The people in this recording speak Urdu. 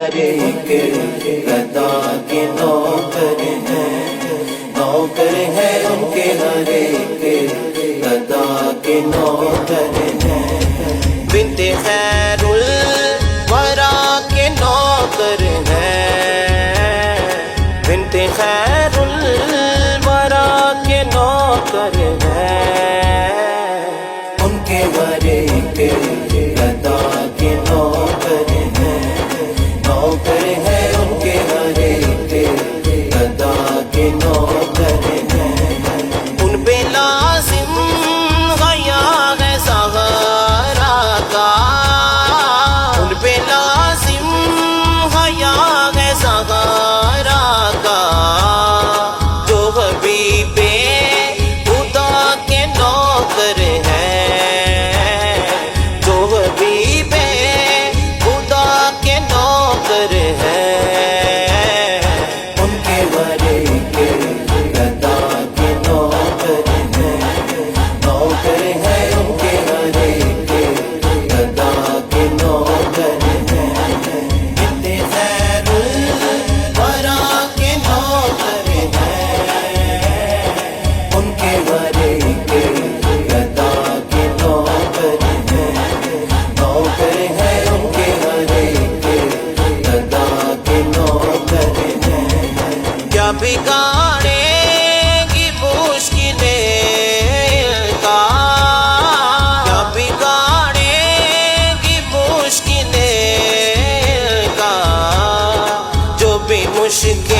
ایک گدا کے نوکر ہیں ان کے ہر ایک گدا کے نوکر ہیں، بنت خیر الورا کے نوکر ہیں، بنت خیر الورا کے نوکر ہیں، ان کے ہر ایک گدا کے نوکر ہیں، نوکر ہے ان کے ہر ایک گدا کے نوکر ہیں، ان پہ لازم غیا ہے سہارا کا، ان پہ لازم غیا ہے سہارا کا، جو حبیب خدا کے نوکر ہیں، جو حبیب خدا کے نوکر ہیں، ان کے ہر ایک گدا کے نوکر ہیں، نوکر ہیں ان کے ہر ایک گدا کے نوکر ہیں، بنت خیر الورا کے نوکر ہیں، ان کے ہر ایک گدا کے نوکر ہیں، نوکر ہیں ان کے ہر ایک گدا کے نوکر ہیں، کیا بگاڑیں گی مشکلیں کا، کیا بگاڑیں گی مشکلیں کا، جو بھی مشکل